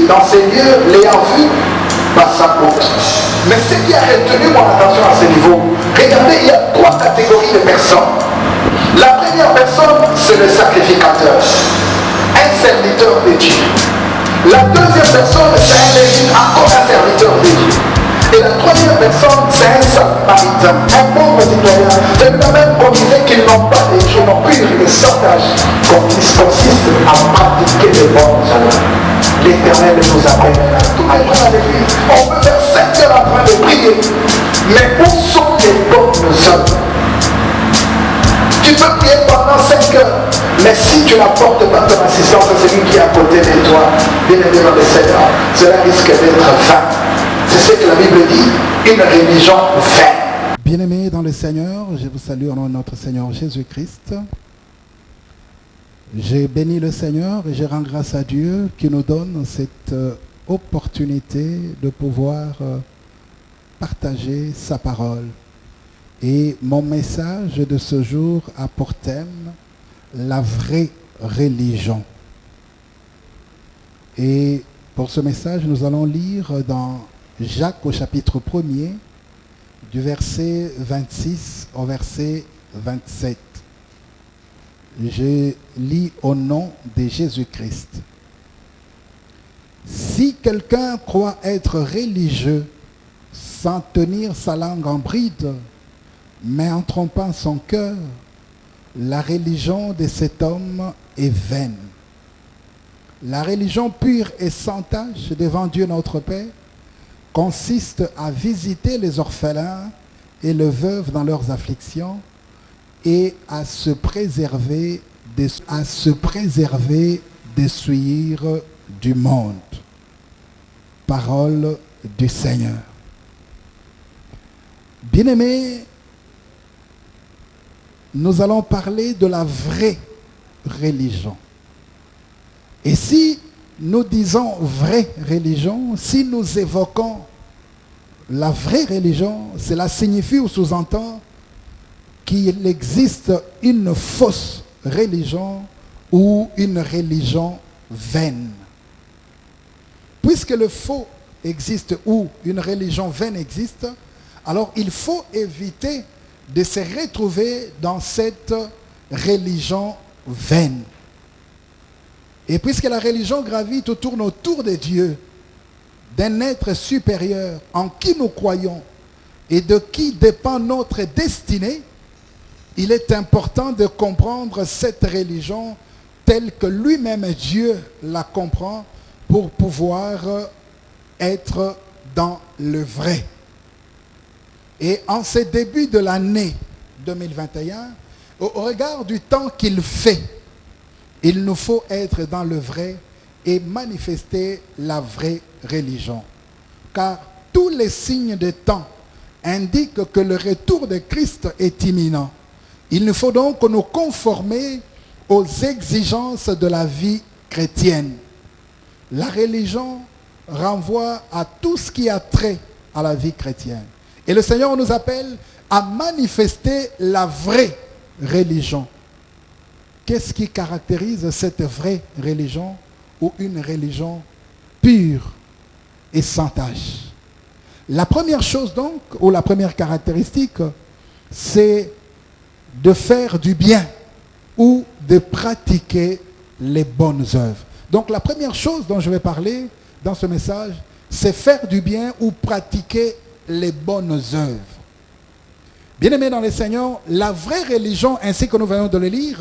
prie dans ces lieux, l'ayant vu, passa outre. Mais ce qui a retenu mon attention à ce niveau, regardez, il y a 3 catégories de personnes. La première personne, c'est le sacrificateur, un serviteur de Dieu. La deuxième personne, c'est un lévite, encore un serviteur de Dieu. Et la troisième personne, c'est un samaritain, un pauvre citoyen. Je nous avons même promisé qu'ils n'ont pas de Dieu, non plus le sortage consiste à pratiquer les bonnes œuvres. L'Éternel nous appelle à tous les jours à l'église. On peut faire 5 heures en train de prier, mais où sont les bonnes œuvres? Tu peux prier pendant 5 heures, mais si tu n'apportes pas ton assistance à celui qui est à côté de toi, bien aimé dans le Seigneur, cela risque d'être vain. C'est ce que la Bible dit, une religion vaine. Bien-aimés dans le Seigneur, je vous salue au nom de notre Seigneur Jésus-Christ. J'ai béni le Seigneur et je rends grâce à Dieu qui nous donne cette opportunité de pouvoir partager sa parole. Et mon message de ce jour a pour thème la vraie religion. Et pour ce message, nous allons lire dans Jacques au chapitre 1er, du verset 26 au verset 27. Je lis au nom de Jésus-Christ. Si quelqu'un croit être religieux sans tenir sa langue en bride, mais en trompant son cœur, la religion de cet homme est vaine. La religion pure et sans tache devant Dieu notre Père consiste à visiter les orphelins et les veuves dans leurs afflictions et à se préserver des souillures du monde. Parole du Seigneur. Bien-aimés, nous allons parler de la vraie religion. Et si nous disons vraie religion, si nous évoquons la vraie religion, cela signifie ou sous-entend qu'il existe une fausse religion ou une religion vaine. Puisque le faux existe ou une religion vaine existe, alors il faut éviter de se retrouver dans cette religion vaine. Et puisque la religion gravite ou tourne autour de Dieu, d'un être supérieur en qui nous croyons et de qui dépend notre destinée, il est important de comprendre cette religion telle que lui-même Dieu la comprend pour pouvoir être dans le vrai. Et en ce début de l'année 2021, au regard du temps qu'il fait, il nous faut être dans le vrai et manifester la vraie religion. Car tous les signes de temps indiquent que le retour de Christ est imminent. Il nous faut donc nous conformer aux exigences de la vie chrétienne. La religion renvoie à tout ce qui a trait à la vie chrétienne. Et le Seigneur nous appelle à manifester la vraie religion. Qu'est-ce qui caractérise cette vraie religion ou une religion pure et sans tache? La première chose donc, ou la première caractéristique, c'est de faire du bien ou de pratiquer les bonnes œuvres. Donc la première chose dont je vais parler dans ce message, c'est faire du bien ou pratiquer les bonnes œuvres. Bien-aimés dans le Seigneur, la vraie religion, ainsi que nous venons de le lire,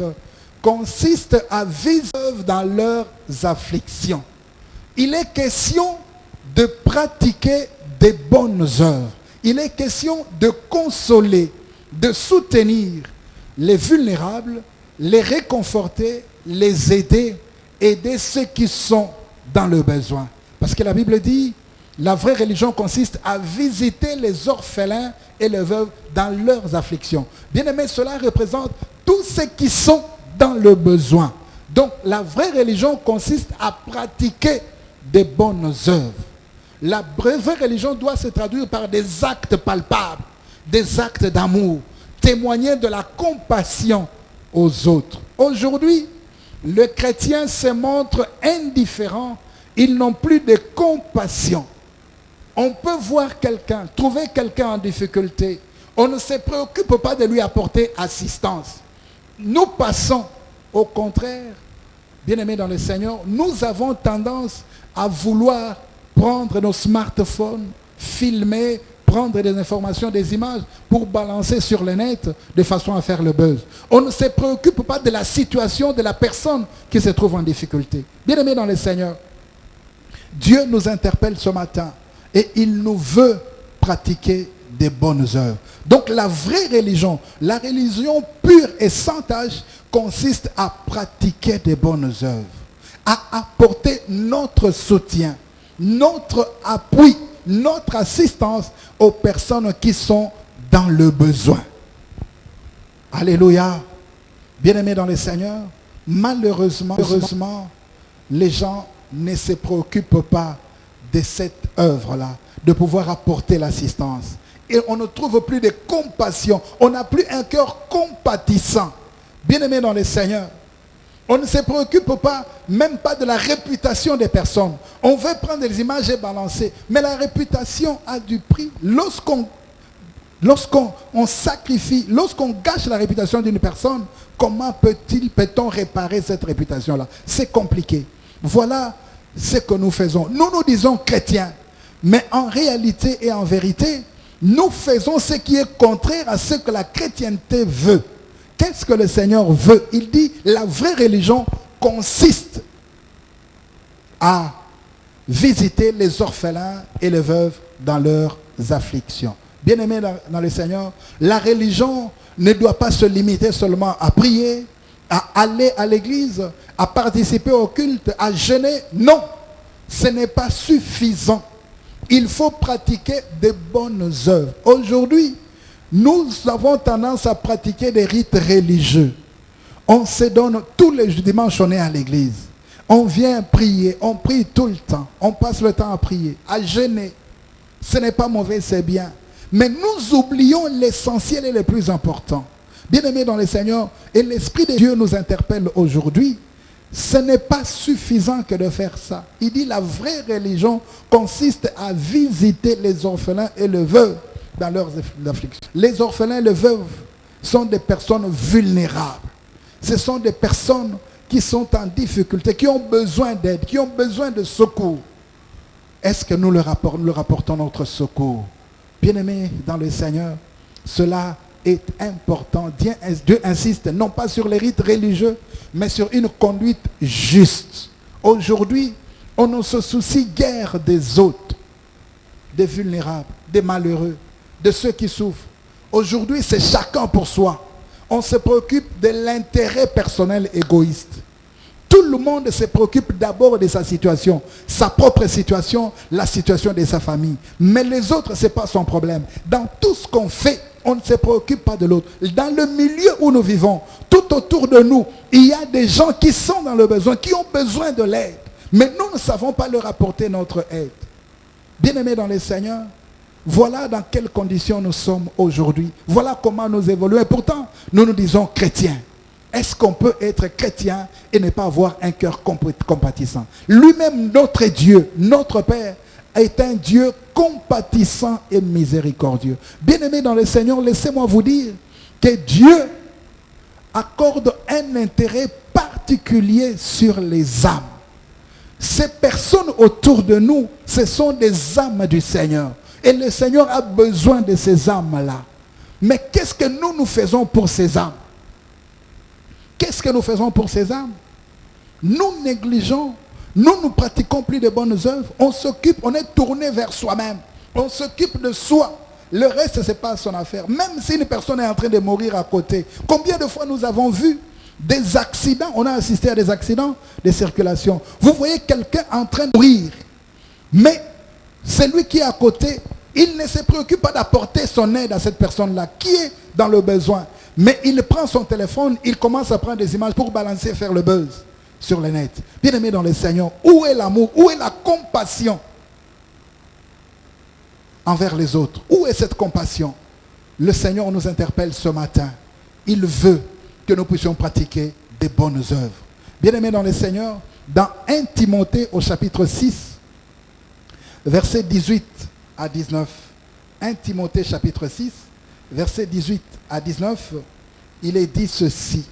consiste à vivre dans leurs afflictions. Il est question de pratiquer des bonnes œuvres. Il est question de consoler, de soutenir les vulnérables, les réconforter, les aider ceux qui sont dans le besoin. Parce que la Bible dit, la vraie religion consiste à visiter les orphelins et les veuves dans leurs afflictions. Bien-aimés, cela représente tous ceux qui sont dans le besoin. Donc, la vraie religion consiste à pratiquer des bonnes œuvres. La vraie religion doit se traduire par des actes palpables, des actes d'amour, témoigner de la compassion aux autres. Aujourd'hui, le chrétien se montre indifférent Ils n'ont plus de compassion. On peut voir quelqu'un, trouver quelqu'un en difficulté. On ne se préoccupe pas de lui apporter assistance. Nous passons, au contraire, bien-aimés dans le Seigneur, nous avons tendance à vouloir prendre nos smartphones, filmer, prendre des informations, des images pour balancer sur le net de façon à faire le buzz. On ne se préoccupe pas de la situation de la personne qui se trouve en difficulté. Bien-aimés dans le Seigneur, Dieu nous interpelle ce matin et il nous veut pratiquer des bonnes œuvres. Donc la vraie religion, la religion pure et sans tâche, consiste à pratiquer des bonnes œuvres, à apporter notre soutien, notre appui, notre assistance aux personnes qui sont dans le besoin. Alléluia. Bien-aimés dans le Seigneur, malheureusement, les gens ne se préoccupent pas de cette œuvre-là, de pouvoir apporter l'assistance. Et on ne trouve plus de compassion. On n'a plus un cœur compatissant. Bien-aimés dans le Seigneur, on ne se préoccupe pas, même pas de la réputation des personnes. On veut prendre des images et balancer. Mais la réputation a du prix. Lorsqu'on sacrifie, lorsqu'on gâche la réputation d'une personne, comment peut-on réparer cette réputation-là? C'est compliqué. Voilà ce que nous faisons. Nous nous disons chrétiens, mais en réalité et en vérité, nous faisons ce qui est contraire à ce que la chrétienté veut. Qu'est-ce que le Seigneur veut? Il dit, la vraie religion consiste à visiter les orphelins et les veuves dans leurs afflictions. Bien-aimés dans le Seigneur, la religion ne doit pas se limiter seulement à prier, à aller à l'église, à participer au culte, à jeûner. Non, ce n'est pas suffisant. Il faut pratiquer de bonnes œuvres. Aujourd'hui, nous avons tendance à pratiquer des rites religieux. On se donne tous les dimanches, on est à l'église. On vient prier, on prie tout le temps. On passe le temps à prier, à jeûner. Ce n'est pas mauvais, c'est bien. Mais nous oublions l'essentiel et le plus important. Bien-aimés dans le Seigneur, et l'Esprit de Dieu nous interpelle aujourd'hui. Ce n'est pas suffisant que de faire ça. Il dit la vraie religion consiste à visiter les orphelins et les veuves dans leurs afflictions. Les orphelins et les veuves sont des personnes vulnérables. Ce sont des personnes qui sont en difficulté, qui ont besoin d'aide, qui ont besoin de secours. Est-ce que nous leur apportons notre secours? Bien-aimés dans le Seigneur, cela est important. Dieu insiste non pas sur les rites religieux, mais sur une conduite juste. Aujourd'hui, on ne se soucie guère des autres, des vulnérables, des malheureux, de ceux qui souffrent. Aujourd'hui, c'est chacun pour soi. On se préoccupe de l'intérêt personnel égoïste. Tout le monde se préoccupe d'abord de sa situation, sa propre situation, la situation de sa famille. Mais les autres, ce n'est pas son problème. Dans tout ce qu'on fait, on ne se préoccupe pas de l'autre. Dans le milieu où nous vivons, tout autour de nous, il y a des gens qui sont dans le besoin, qui ont besoin de l'aide. Mais nous ne savons pas leur apporter notre aide. Bien-aimés dans le Seigneur, voilà dans quelles conditions nous sommes aujourd'hui. Voilà comment nous évoluons. Et pourtant, nous nous disons chrétiens. Est-ce qu'on peut être chrétien et ne pas avoir un cœur compatissant? Lui-même, notre Dieu, notre Père, est un Dieu compatissant et miséricordieux. Bien-aimés dans le Seigneur, laissez-moi vous dire que Dieu accorde un intérêt particulier sur les âmes. Ces personnes autour de nous, ce sont des âmes du Seigneur. Et le Seigneur a besoin de ces âmes-là. Mais qu'est-ce que nous faisons pour ces âmes? Qu'est-ce que nous faisons pour ces âmes? Nous négligeons, nous ne pratiquons plus de bonnes œuvres. On s'occupe, on est tourné vers soi-même. On s'occupe de soi. Le reste, ce n'est pas son affaire. Même si une personne est en train de mourir à côté. Combien de fois nous avons vu des accidents? On a assisté à des accidents de circulation. Vous voyez quelqu'un en train de mourir. Mais celui qui est à côté, il ne se préoccupe pas d'apporter son aide à cette personne-là qui est dans le besoin. Mais il prend son téléphone, il commence à prendre des images pour balancer, faire le buzz sur le net. Bien-aimé dans le Seigneur, où est l'amour? Où est la compassion envers les autres? Où est cette compassion? Le Seigneur nous interpelle ce matin. Il veut que nous puissions pratiquer des bonnes œuvres. Bien-aimé dans le Seigneur, dans 1 Timothée au chapitre 6, versets 18 à 19. 1 Timothée chapitre 6, versets 18 à 19, il est dit ceci.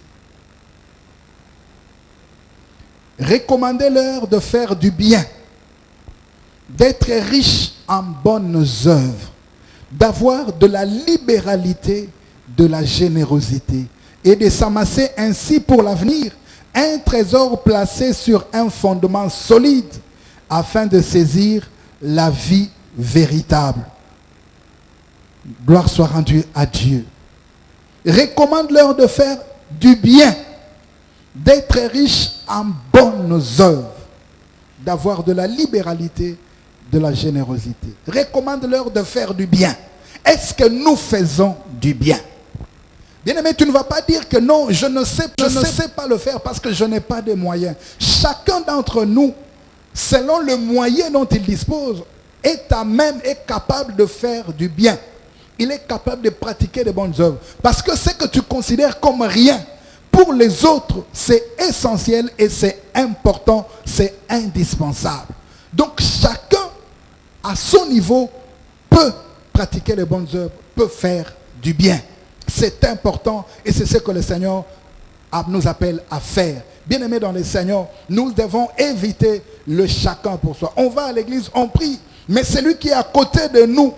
Recommandez-leur de faire du bien, d'être riches en bonnes œuvres, d'avoir de la libéralité, de la générosité, et de s'amasser ainsi pour l'avenir un trésor placé sur un fondement solide, afin de saisir la vie véritable. Gloire soit rendue à Dieu. Recommande-leur de faire du bien, d'être riches en bonnes œuvres, d'avoir de la libéralité, de la générosité. Recommande-leur de faire du bien. Est-ce que nous faisons du bien? Bien-aimé, tu ne vas pas dire que non, je ne sais pas le faire parce que je n'ai pas de moyens. Chacun d'entre nous, selon le moyen dont il dispose, est à même, est capable de faire du bien. Il est capable de pratiquer de bonnes œuvres. Parce que ce que tu considères comme rien, pour les autres, c'est essentiel et c'est important, c'est indispensable. Donc chacun, à son niveau, peut pratiquer les bonnes œuvres, peut faire du bien. C'est important et c'est ce que le Seigneur nous appelle à faire. Bien-aimés dans le Seigneur, nous devons éviter le chacun pour soi. On va à l'église, on prie, mais celui qui est à côté de nous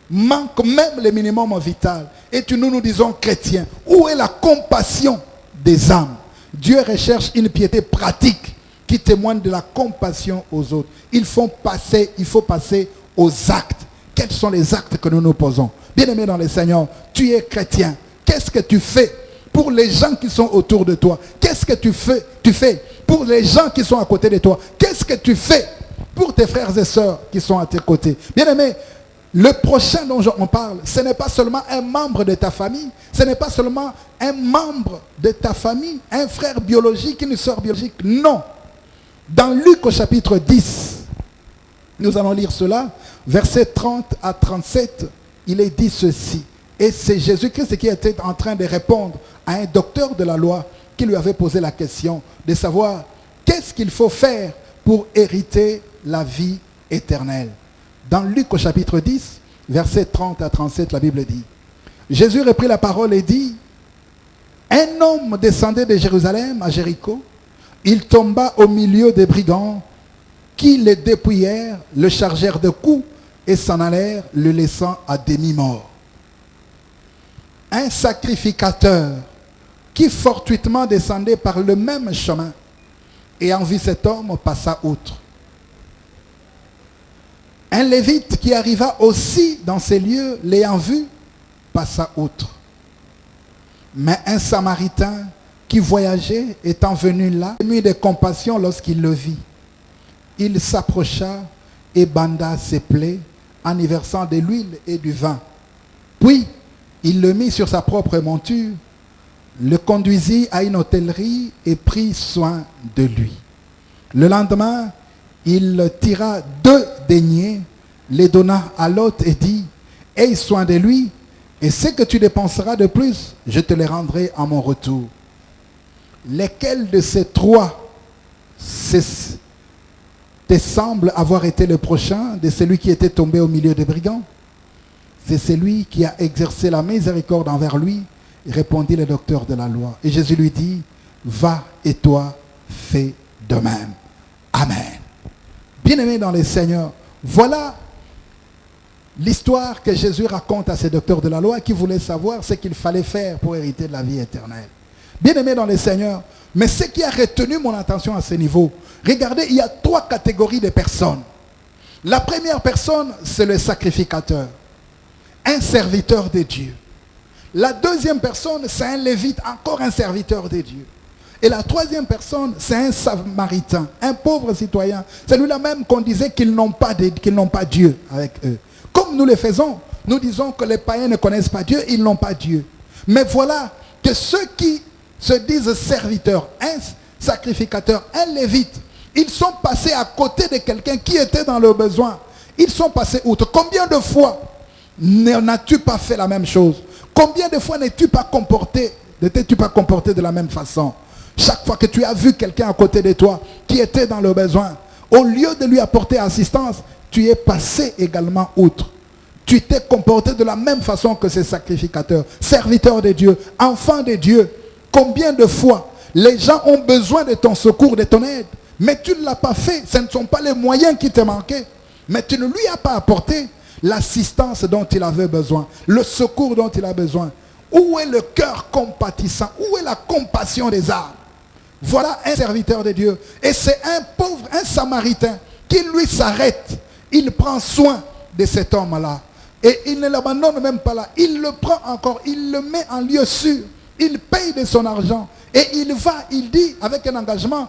manque même le minimum vital. Et nous disons chrétiens, où est la compassion des âmes? Dieu recherche une piété pratique qui témoigne de la compassion aux autres. Il faut passer aux actes. Quels sont les actes que nous nous posons? Bien-aimé dans le Seigneur, tu es chrétien. Qu'est-ce que tu fais pour les gens qui sont autour de toi? Qu'est-ce que tu fais pour les gens qui sont à côté de toi? Qu'est-ce que tu fais pour tes frères et sœurs qui sont à tes côtés? Bien-aimé, le prochain dont on parle, ce n'est pas seulement un membre de ta famille, ce n'est pas seulement un membre de ta famille, un frère biologique, une sœur biologique. Non. Dans Luc au chapitre 10, nous allons lire cela, versets 30 à 37, il est dit ceci. Et c'est Jésus-Christ qui était en train de répondre à un docteur de la loi qui lui avait posé la question de savoir qu'est-ce qu'il faut faire pour hériter la vie éternelle. Dans Luc au chapitre 10, versets 30 à 37, la Bible dit, Jésus reprit la parole et dit, un homme descendait de Jérusalem à Jéricho, il tomba au milieu des brigands qui le dépouillèrent, le chargèrent de coups et s'en allèrent, le laissant à demi-mort. Un sacrificateur qui fortuitement descendait par le même chemin, ayant vu cet homme, passa outre. Un lévite qui arriva aussi dans ces lieux, l'ayant vu, passa outre. Mais un samaritain qui voyageait, étant venu là, ému de compassion lorsqu'il le vit, il s'approcha et banda ses plaies en y versant de l'huile et du vin. Puis, il le mit sur sa propre monture, le conduisit à une hôtellerie et prit soin de lui. Le lendemain, il tira 2 deniers, les donna à l'hôte et dit, « Aie soin de lui, et ce que tu dépenseras de plus, je te les rendrai à mon retour. » Lesquels de ces 3 te semble avoir été le prochain de celui qui était tombé au milieu des brigands? C'est celui qui a exercé la miséricorde envers lui, répondit le docteur de la loi. Et Jésus lui dit, va et toi, fais de même. Amen. Bien-aimés dans le Seigneur, voilà l'histoire que Jésus raconte à ces docteurs de la loi qui voulaient savoir ce qu'il fallait faire pour hériter de la vie éternelle. Bien-aimés dans le Seigneur, mais ce qui a retenu mon attention à ce niveau, regardez, il y a 3 catégories de personnes. La première personne, c'est le sacrificateur, un serviteur de Dieu. La deuxième personne, c'est un lévite, encore un serviteur de Dieu. Et la troisième personne, c'est un samaritain, un pauvre citoyen. C'est lui-là même qu'on disait qu'ils n'ont pas Dieu avec eux. Comme nous le faisons, nous disons que les païens ne connaissent pas Dieu, ils n'ont pas Dieu. Mais voilà que ceux qui se disent serviteurs, un sacrificateur, un lévite, ils sont passés à côté de quelqu'un qui était dans le besoin. Ils sont passés outre. Combien de fois n'as-tu pas fait la même chose? Combien de fois n'es-tu pas comporté de la même façon? Chaque fois que tu as vu quelqu'un à côté de toi qui était dans le besoin, au lieu de lui apporter assistance, tu es passé également outre. Tu t'es comporté de la même façon que ces sacrificateurs, serviteurs de Dieu, enfants de Dieu. Combien de fois les gens ont besoin de ton secours, de ton aide, mais tu ne l'as pas fait. Ce ne sont pas les moyens qui te manquaient, mais tu ne lui as pas apporté l'assistance dont il avait besoin, le secours dont il a besoin. Où est le cœur compatissant? Où est la compassion des âmes? Voilà un serviteur de Dieu. Et c'est un pauvre, un samaritain, qui lui s'arrête. Il prend soin de cet homme-là. Et il ne l'abandonne même pas là. Il le prend encore, il le met en lieu sûr. Il paye de son argent. Et il va, il dit avec un engagement,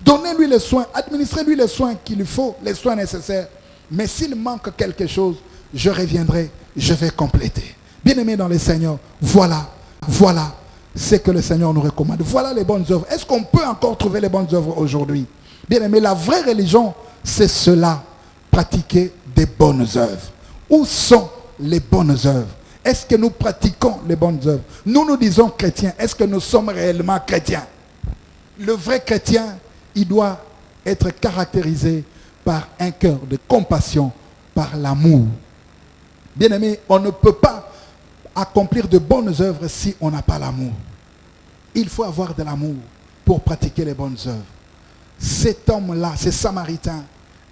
donnez-lui les soins, administrez-lui les soins qu'il lui faut, les soins nécessaires. Mais s'il manque quelque chose, je reviendrai, je vais compléter. Bien-aimés dans le Seigneur, voilà ce que le Seigneur nous recommande. Voilà les bonnes œuvres. Est-ce qu'on peut encore trouver les bonnes œuvres aujourd'hui? Bien-aimés, la vraie religion, c'est cela, pratiquer des bonnes œuvres. Où sont les bonnes œuvres? Est-ce que nous pratiquons les bonnes œuvres? Nous nous disons chrétiens. Est-ce que nous sommes réellement chrétiens? Le vrai chrétien, il doit être caractérisé par un cœur de compassion, par l'amour. Bien-aimé, on ne peut pas accomplir de bonnes œuvres si on n'a pas l'amour. Il faut avoir de l'amour pour pratiquer les bonnes œuvres. Cet homme-là, ce Samaritain,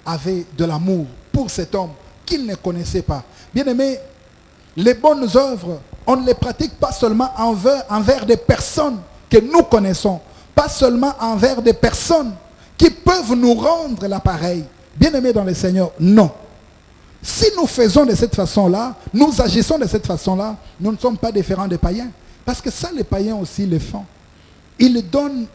avait de l'amour pour cet homme qu'il ne connaissait pas. Bien-aimé, les bonnes œuvres, on ne les pratique pas seulement envers des personnes que nous connaissons, pas seulement envers des personnes qui peuvent nous rendre l'appareil. Bien-aimé dans le Seigneur, non. Si nous faisons de cette façon-là, nous agissons de cette façon-là, nous ne sommes pas différents des païens. Parce que ça, les païens aussi le font. Ils donnent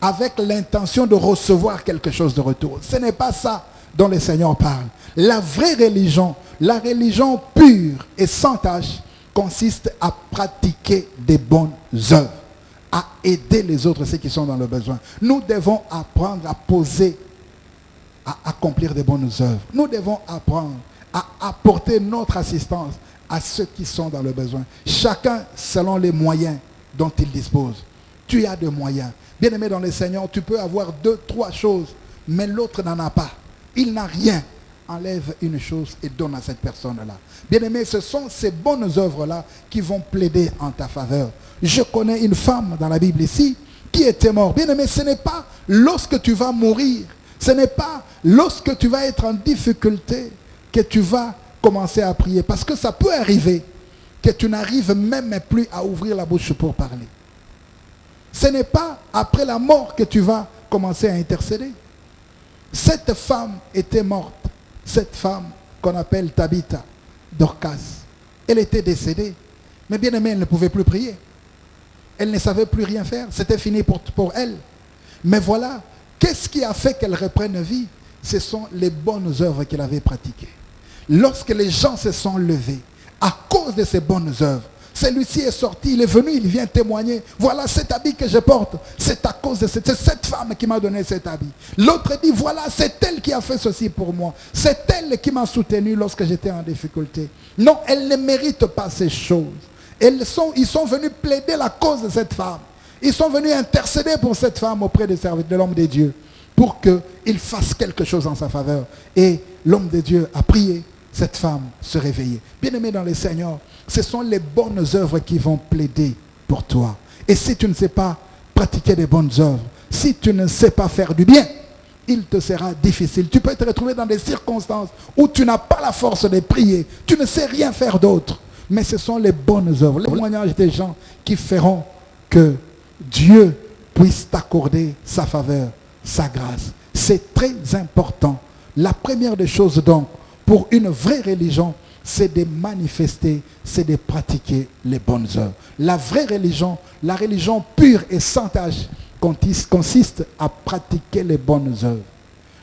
avec l'intention de recevoir quelque chose de retour. Ce n'est pas ça dont le Seigneur parle. La vraie religion, la religion pure et sans tache, consiste à pratiquer des bonnes œuvres, à aider les autres, ceux qui sont dans le besoin. Nous devons apprendre à poser, à accomplir des bonnes œuvres. Nous devons apprendre à apporter notre assistance à ceux qui sont dans le besoin. Chacun selon les moyens dont il dispose. Tu as des moyens. Bien-aimé dans le Seigneur, tu peux avoir 2, 3 choses, mais l'autre n'en a pas. Il n'a rien. Enlève une chose et donne à cette personne-là. Bien-aimé, ce sont ces bonnes œuvres-là qui vont plaider en ta faveur. Je connais une femme dans la Bible ici qui était morte. Bien-aimé, ce n'est pas lorsque tu vas mourir, ce n'est pas lorsque tu vas être en difficulté que tu vas commencer à prier. Parce que ça peut arriver que tu n'arrives même plus à ouvrir la bouche pour parler. Ce n'est pas après la mort que tu vas commencer à intercéder. Cette femme était morte. Cette femme qu'on appelle Tabitha, Dorcas. Elle était décédée. Mais bien aimée, elle ne pouvait plus prier. Elle ne savait plus rien faire. C'était fini pour elle. Mais voilà, qu'est-ce qui a fait qu'elle reprenne vie? Ce sont les bonnes œuvres qu'elle avait pratiquées. Lorsque les gens se sont levés, à cause de ces bonnes œuvres, celui-ci est sorti, il est venu, il vient témoigner. Voilà cet habit que je porte. C'est à cause de cette femme qui m'a donné cet habit. L'autre dit, voilà, c'est elle qui a fait ceci pour moi. C'est elle qui m'a soutenu lorsque j'étais en difficulté. Non, elle ne mérite pas ces choses. Ils sont venus plaider la cause de cette femme. Ils sont venus intercéder pour cette femme auprès de l'homme de Dieu, pour qu'il fasse quelque chose en sa faveur. Et l'homme de Dieu a prié. Cette femme se réveillait. Bien-aimé dans le Seigneur, ce sont les bonnes œuvres qui vont plaider pour toi. Et si tu ne sais pas pratiquer des bonnes œuvres, si tu ne sais pas faire du bien, il te sera difficile. Tu peux te retrouver dans des circonstances où tu n'as pas la force de prier. Tu ne sais rien faire d'autre. Mais ce sont les bonnes œuvres, les témoignages des gens qui feront que Dieu puisse t'accorder sa faveur, sa grâce. C'est très important. La première des choses donc, pour une vraie religion, c'est de manifester, c'est de pratiquer les bonnes œuvres. La vraie religion, la religion pure et sans tache, consiste à pratiquer les bonnes œuvres.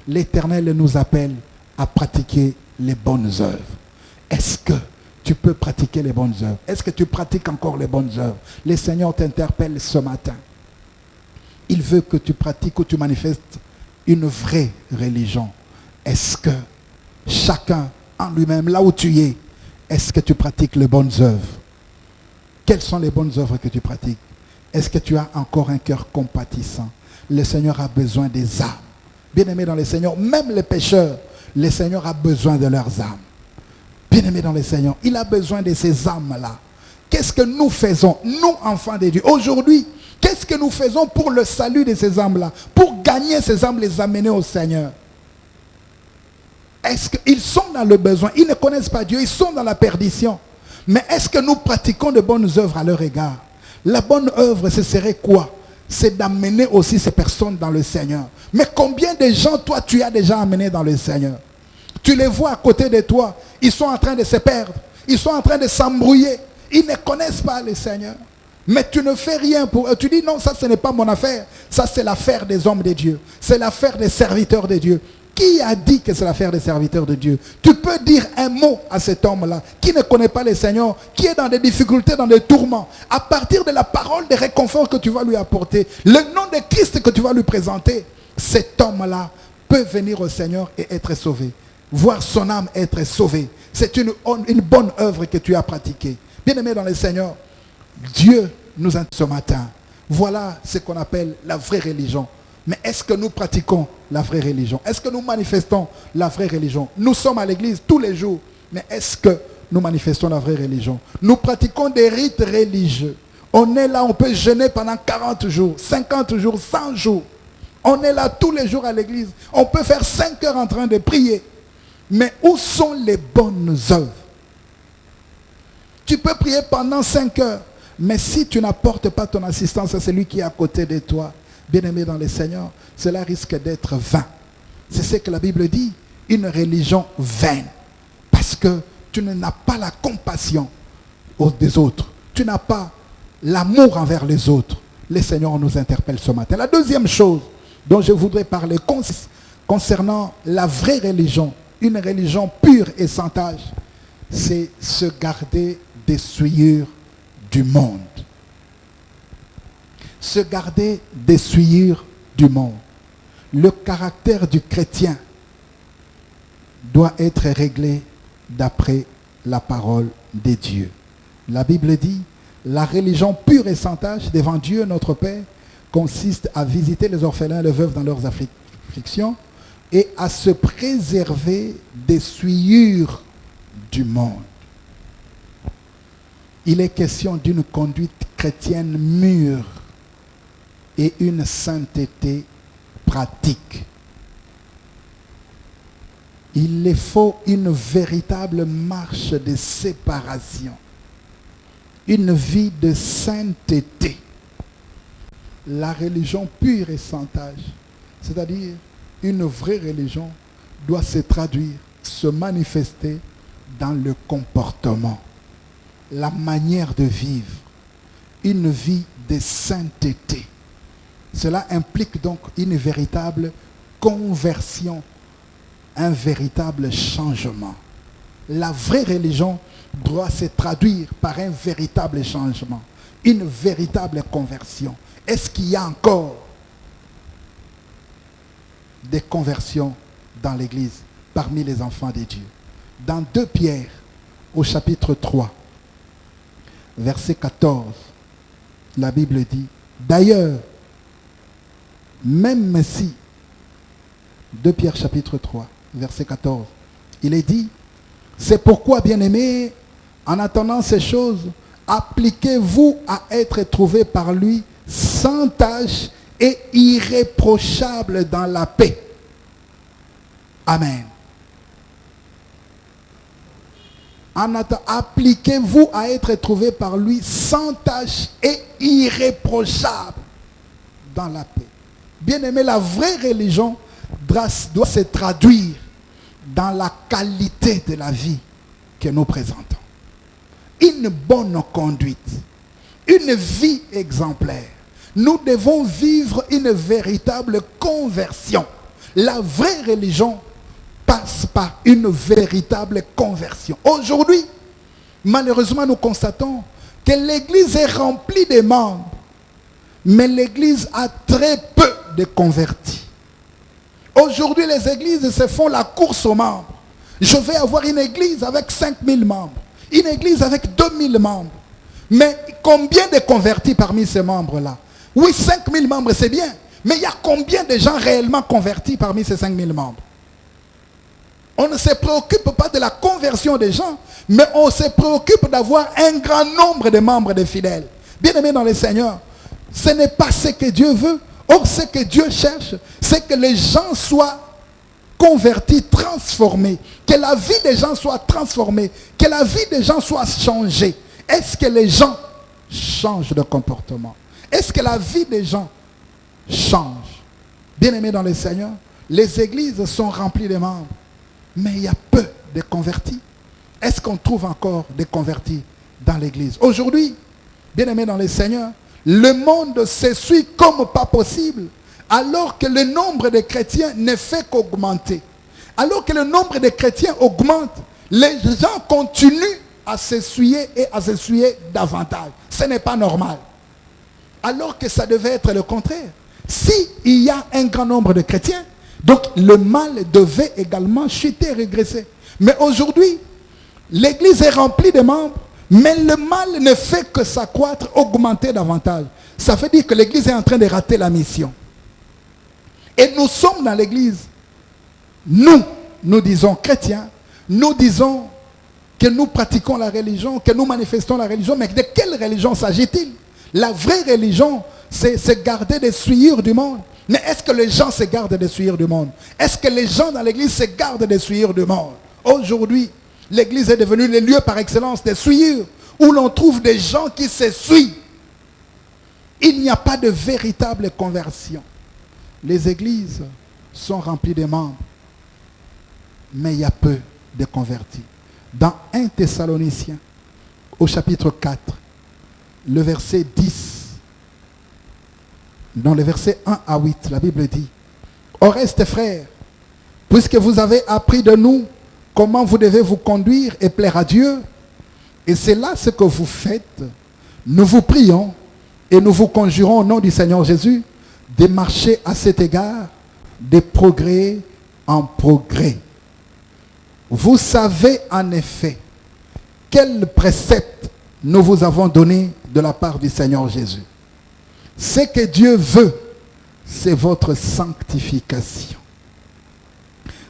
L'Éternel nous appelle à pratiquer les bonnes œuvres. Est-ce que tu peux pratiquer les bonnes œuvres? Est-ce que tu pratiques encore les bonnes œuvres? Le Seigneur t'interpelle ce matin. Il veut que tu pratiques ou tu manifestes une vraie religion. Est-ce que chacun en lui-même, là où tu es, est-ce que tu pratiques les bonnes œuvres? Quelles sont les bonnes œuvres que tu pratiques? Est-ce que tu as encore un cœur compatissant? Le Seigneur a besoin des âmes. Bien-aimés dans le Seigneur, même les pécheurs, le Seigneur a besoin de leurs âmes. Bien-aimés dans le Seigneur, il a besoin de ces âmes-là. Qu'est-ce que nous faisons, nous, enfants de Dieu, aujourd'hui? Qu'est-ce que nous faisons pour le salut de ces âmes-là? Pour gagner ces âmes, les amener au Seigneur? Est-ce qu'ils sont dans le besoin? Ils ne connaissent pas Dieu, ils sont dans la perdition. Mais est-ce que nous pratiquons de bonnes œuvres à leur égard? La bonne œuvre, ce serait quoi? C'est d'amener aussi ces personnes dans le Seigneur. Mais combien de gens, toi, tu as déjà amenés dans le Seigneur? Tu les vois à côté de toi, ils sont en train de se perdre, ils sont en train de s'embrouiller, ils ne connaissent pas le Seigneur. Mais tu ne fais rien pour eux. Tu dis non, ça ce n'est pas mon affaire, ça c'est l'affaire des hommes de Dieu, c'est l'affaire des serviteurs de Dieu. Qui a dit que c'est l'affaire des serviteurs de Dieu? Tu peux dire un mot à cet homme-là qui ne connaît pas le Seigneur, qui est dans des difficultés, dans des tourments. À partir de la parole de réconfort que tu vas lui apporter, le nom de Christ que tu vas lui présenter, cet homme-là peut venir au Seigneur et être sauvé. Voir son âme être sauvée. C'est une bonne œuvre que tu as pratiquée. Bien-aimé dans le Seigneur, Dieu nous a ce matin. Voilà ce qu'on appelle la vraie religion. Mais est-ce que nous pratiquons la vraie religion? Est-ce que nous manifestons la vraie religion? Nous sommes à l'église tous les jours. Mais est-ce que nous manifestons la vraie religion? Nous pratiquons des rites religieux. On est là, on peut jeûner pendant 40 jours, 50 jours, 100 jours. On est là tous les jours à l'église. On peut faire 5 heures en train de prier. Mais où sont les bonnes œuvres? Tu peux prier pendant 5 heures. Mais si tu n'apportes pas ton assistance à celui qui est à côté de toi, bien-aimé dans le Seigneur, cela risque d'être vain. C'est ce que la Bible dit, une religion vaine. Parce que tu n'as pas la compassion des autres. Tu n'as pas l'amour envers les autres. Le Seigneur nous interpelle ce matin. La deuxième chose dont je voudrais parler concernant la vraie religion, une religion pure et sans tache, c'est se garder des souillures du monde. Se garder des souillures du monde. Le caractère du chrétien doit être réglé d'après la parole de Dieu. La Bible dit, la religion pure et sans tache devant Dieu notre Père consiste à visiter les orphelins et les veuves dans leurs afflictions et à se préserver des souillures du monde. Il est question d'une conduite chrétienne mûre et une sainteté pratique. Il faut une véritable marche de séparation, une vie de sainteté. La religion pure et sans tache, c'est-à-dire une vraie religion, doit se traduire, se manifester dans le comportement, la manière de vivre, une vie de sainteté. Cela implique donc une véritable conversion, un véritable changement. La vraie religion doit se traduire par un véritable changement, une véritable conversion. Est-ce qu'il y a encore des conversions dans l'Église parmi les enfants de Dieu? Dans 2 Pierre, au chapitre 3, verset 14, la Bible dit, d'ailleurs, même si, 2 Pierre chapitre 3, verset 14, il est dit, c'est pourquoi, bien-aimés, en attendant ces choses, appliquez-vous à être trouvés par lui sans tache et irréprochable dans la paix. Amen. Appliquez-vous à être trouvés par lui sans tache et irréprochable dans la paix. Bien-aimé, la vraie religion doit se traduire dans la qualité de la vie que nous présentons. Une bonne conduite, une vie exemplaire. Nous devons vivre une véritable conversion. La vraie religion passe par une véritable conversion. Aujourd'hui, malheureusement, nous constatons que l'Église est remplie de membres, mais l'Église a très peu de convertis. Aujourd'hui, les églises se font la course aux membres. Je vais avoir une église avec 5000 membres, une église avec 2000 membres. Mais combien de convertis parmi ces membres-là? Oui, 5000 membres, c'est bien. Mais il y a combien de gens réellement convertis parmi ces 5000 membres? On ne se préoccupe pas de la conversion des gens, mais on se préoccupe d'avoir un grand nombre de membres de fidèles. Bien-aimés dans le Seigneur, ce n'est pas ce que Dieu veut. Or, ce que Dieu cherche, c'est que les gens soient convertis, transformés. Que la vie des gens soit transformée. Que la vie des gens soit changée. Est-ce que les gens changent de comportement? Est-ce que la vie des gens change? Bien-aimés dans le Seigneur, les églises sont remplies de membres. Mais il y a peu de convertis. Est-ce qu'on trouve encore des convertis dans l'église? Aujourd'hui, bien-aimés dans le Seigneur, le monde s'essuie comme pas possible, alors que le nombre de chrétiens ne fait qu'augmenter. Alors que le nombre de chrétiens augmente, les gens continuent à s'essuyer et à s'essuyer davantage. Ce n'est pas normal. Alors que ça devait être le contraire. S'il y a un grand nombre de chrétiens, donc le mal devait également chuter, régresser. Mais aujourd'hui, l'église est remplie de membres, mais le mal ne fait que s'accroître, augmenter davantage. Ça veut dire que l'église est en train de rater la mission. Et nous sommes dans l'église. Nous disons chrétiens, nous disons que nous pratiquons la religion, que nous manifestons la religion, mais de quelle religion s'agit-il? La vraie religion, c'est se garder des souillures du monde. Mais est-ce que les gens se gardent des souillures du monde? Est-ce que les gens dans l'église se gardent des souillures du monde? Aujourd'hui, l'église est devenue le lieu par excellence des souillures, où l'on trouve des gens qui s'essuient. Il n'y a pas de véritable conversion. Les églises sont remplies de membres, mais il y a peu de convertis. Dans 1 Thessaloniciens, au chapitre 4, le verset 10, dans le verset 1 à 8, la Bible dit: au reste, frères, puisque vous avez appris de nous comment vous devez vous conduire et plaire à Dieu, et c'est là ce que vous faites, nous vous prions et nous vous conjurons au nom du Seigneur Jésus de marcher à cet égard, de progrès en progrès. Vous savez en effet quel précepte nous vous avons donné de la part du Seigneur Jésus. Ce que Dieu veut, c'est votre sanctification.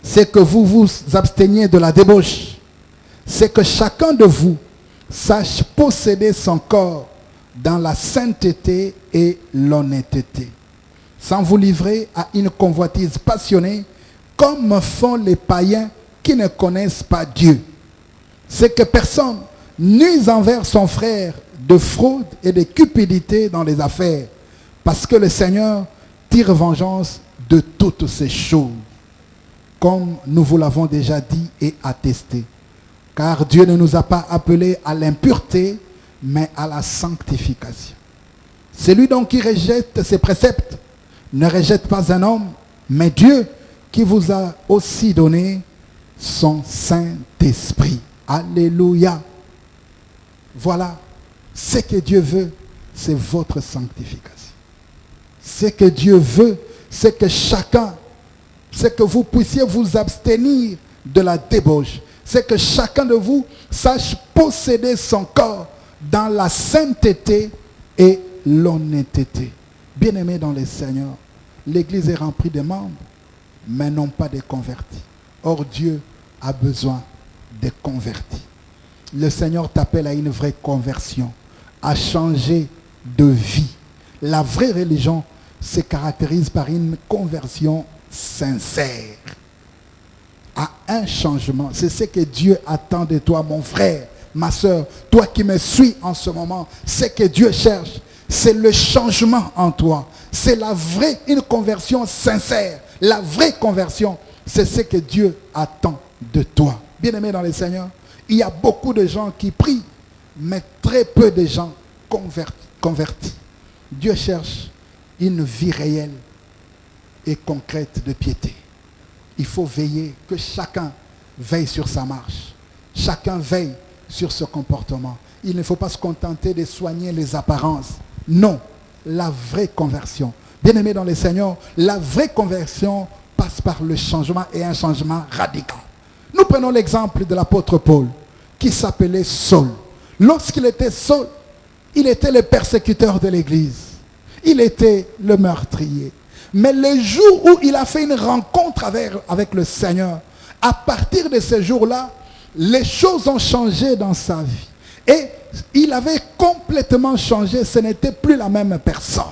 C'est que vous vous absteniez de la débauche. C'est que chacun de vous sache posséder son corps dans la sainteté et l'honnêteté, sans vous livrer à une convoitise passionnée, comme font les païens qui ne connaissent pas Dieu. C'est que personne nuise envers son frère de fraude et de cupidité dans les affaires, parce que le Seigneur tire vengeance de toutes ces choses, comme nous vous l'avons déjà dit et attesté. Car Dieu ne nous a pas appelés à l'impureté, mais à la sanctification. Celui donc qui rejette ses préceptes ne rejette pas un homme, mais Dieu qui vous a aussi donné son Saint-Esprit. Alléluia. Voilà, ce que Dieu veut, c'est votre sanctification. Ce que Dieu veut, c'est que chacun, c'est que vous puissiez vous abstenir de la débauche. C'est que chacun de vous sache posséder son corps dans la sainteté et l'honnêteté. Bien-aimés dans le Seigneur, l'Église est remplie de membres, mais non pas de convertis. Or, Dieu a besoin de convertis. Le Seigneur t'appelle à une vraie conversion, à changer de vie. La vraie religion se caractérise par une conversion sincère, à un changement. C'est ce que Dieu attend de toi, mon frère, ma soeur, toi qui me suis en ce moment. Ce que Dieu cherche, c'est le changement en toi. C'est la vraie, une conversion sincère. La vraie conversion, c'est ce que Dieu attend de toi. Bien-aimé dans le Seigneur, il y a beaucoup de gens qui prient, mais très peu de gens convertis. Dieu cherche une vie réelle et concrète de piété. Il faut veiller, que chacun veille sur sa marche. Chacun veille sur ce comportement. Il ne faut pas se contenter de soigner les apparences. Non, la vraie conversion. Bien-aimé dans le Seigneur, la vraie conversion passe par le changement et un changement radical. Nous prenons l'exemple de l'apôtre Paul, qui s'appelait Saul. Lorsqu'il était Saul, Il était le persécuteur de l'Église. Il était le meurtrier. Mais le jour où il a fait une rencontre avec le Seigneur, à partir de ce jour-là, les choses ont changé dans sa vie. Et il avait complètement changé. Ce n'était plus la même personne.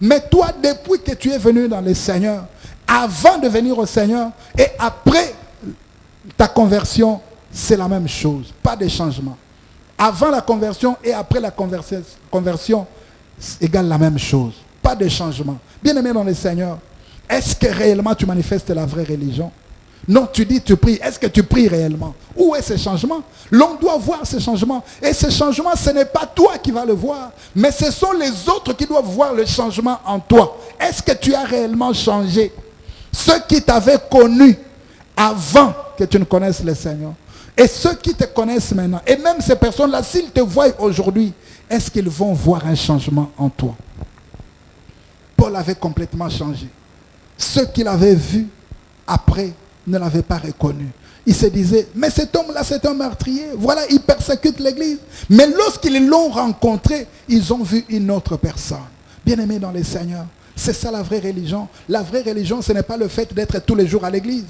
Mais toi, depuis que tu es venu dans le Seigneur, avant de venir au Seigneur et après ta conversion, c'est la même chose. Pas de changement. Avant la conversion et après la conversion, égale la même chose. Pas de changement. Bien-aimé dans le Seigneur, est-ce que réellement tu manifestes la vraie religion? Non, tu dis tu pries. Est-ce que tu pries réellement? Où est ce changement? L'on doit voir ce changement. Et ce changement, ce n'est pas toi qui vas le voir, mais ce sont les autres qui doivent voir le changement en toi. Est-ce que tu as réellement changé? Ceux qui t'avaient connu avant que tu ne connaisses le Seigneur, et ceux qui te connaissent maintenant, et même ces personnes-là, s'ils te voient aujourd'hui, est-ce qu'ils vont voir un changement en toi? Paul avait complètement changé. Ceux qui l'avaient vu après ne l'avaient pas reconnu. Ils se disaient, mais cet homme-là, c'est un meurtrier. Voilà, il persécute l'Église. Mais lorsqu'ils l'ont rencontré, ils ont vu une autre personne. Bien-aimé dans le Seigneur, c'est ça la vraie religion. La vraie religion, ce n'est pas le fait d'être tous les jours à l'Église.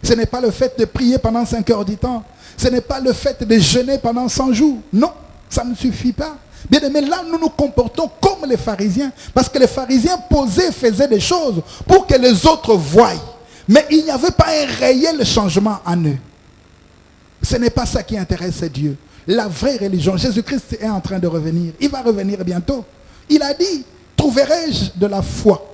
Ce n'est pas le fait de prier pendant 5 heures du temps. Ce n'est pas le fait de jeûner pendant 100 jours. Non, ça ne suffit pas. Bien aimé, là, nous nous comportons comme les pharisiens. Parce que les pharisiens faisaient des choses pour que les autres voient. Mais il n'y avait pas un réel changement en eux. Ce n'est pas ça qui intéresse Dieu. La vraie religion, Jésus-Christ est en train de revenir. Il va revenir bientôt. Il a dit, trouverai-je de la foi?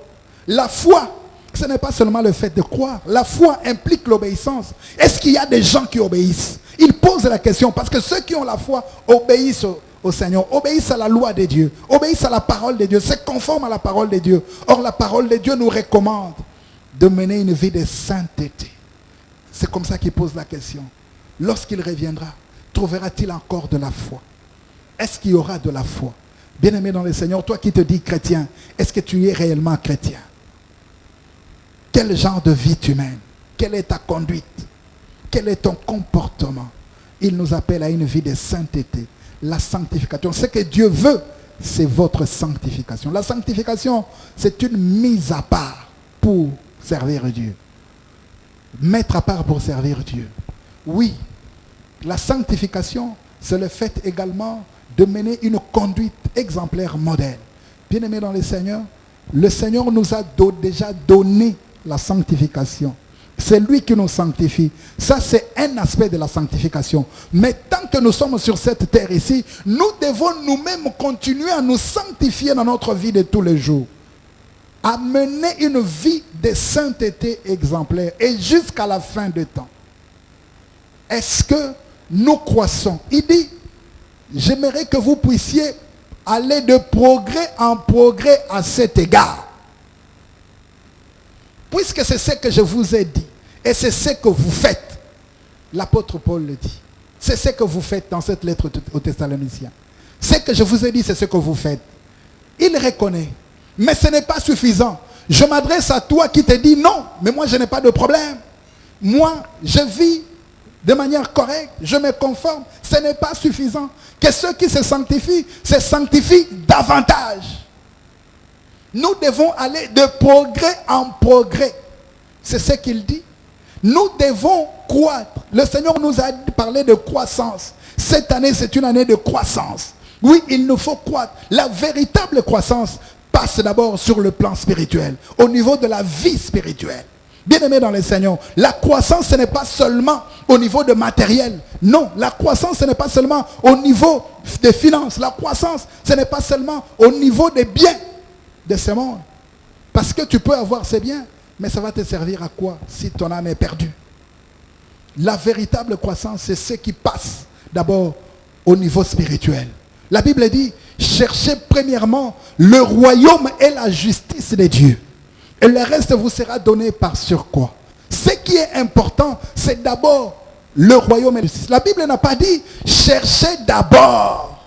La foi, ce n'est pas seulement le fait de croire. La foi implique l'obéissance. Est-ce qu'il y a des gens qui obéissent? Ils posent la question parce que ceux qui ont la foi obéissent au Seigneur, obéissent à la loi de Dieu, obéissent à la parole de Dieu, c'est conforme à la parole de Dieu. Or, la parole de Dieu nous recommande de mener une vie de sainteté. C'est comme ça qu'il pose la question. Lorsqu'il reviendra, trouvera-t-il encore de la foi? Est-ce qu'il y aura de la foi? Bien-aimé dans le Seigneur, toi qui te dis chrétien, est-ce que tu es réellement chrétien? Quel genre de vie tu mènes? Quelle est ta conduite? Quel est ton comportement? Il nous appelle à une vie de sainteté. La sanctification, ce que Dieu veut, c'est votre sanctification. La sanctification, c'est une mise à part pour servir Dieu. Mettre à part pour servir Dieu. Oui, la sanctification, c'est le fait également de mener une conduite exemplaire modèle. Bien-aimés dans le Seigneur nous a déjà donné la sanctification. C'est lui qui nous sanctifie. Ça, c'est un aspect de la sanctification. Mais tant que nous sommes sur cette terre ici, nous devons nous-mêmes continuer à nous sanctifier dans notre vie de tous les jours. À mener une vie de sainteté exemplaire et jusqu'à la fin du temps. Est-ce que nous croissons? Il dit, j'aimerais que vous puissiez aller de progrès en progrès à cet égard. Puisque c'est ce que je vous ai dit, et c'est ce que vous faites, l'apôtre Paul le dit. C'est ce que vous faites dans cette lettre aux Thessaloniciens. Ce que je vous ai dit, c'est ce que vous faites. Il reconnaît. Mais ce n'est pas suffisant. Je m'adresse à toi qui te dis non, mais moi je n'ai pas de problème. Moi, je vis de manière correcte, je me conforme. Ce n'est pas suffisant. Que ceux qui se sanctifient davantage. Nous devons aller de progrès en progrès. C'est ce qu'il dit. Nous devons croître. Le Seigneur nous a parlé de croissance. Cette année, c'est une année de croissance. Oui, il nous faut croître. La véritable croissance passe d'abord sur le plan spirituel, au niveau de la vie spirituelle. Bien-aimés dans le Seigneur, la croissance, ce n'est pas seulement au niveau de matériel. Non, la croissance, ce n'est pas seulement au niveau des finances. La croissance, ce n'est pas seulement au niveau des biens de ce monde. Parce que tu peux avoir ces biens, mais ça va te servir à quoi si ton âme est perdue? La véritable croissance, c'est ce qui passe d'abord au niveau spirituel. La Bible dit, cherchez premièrement le royaume et la justice de Dieu. Et le reste vous sera donné par surcroît. Ce qui est important, c'est d'abord le royaume et la justice. La Bible n'a pas dit, cherchez d'abord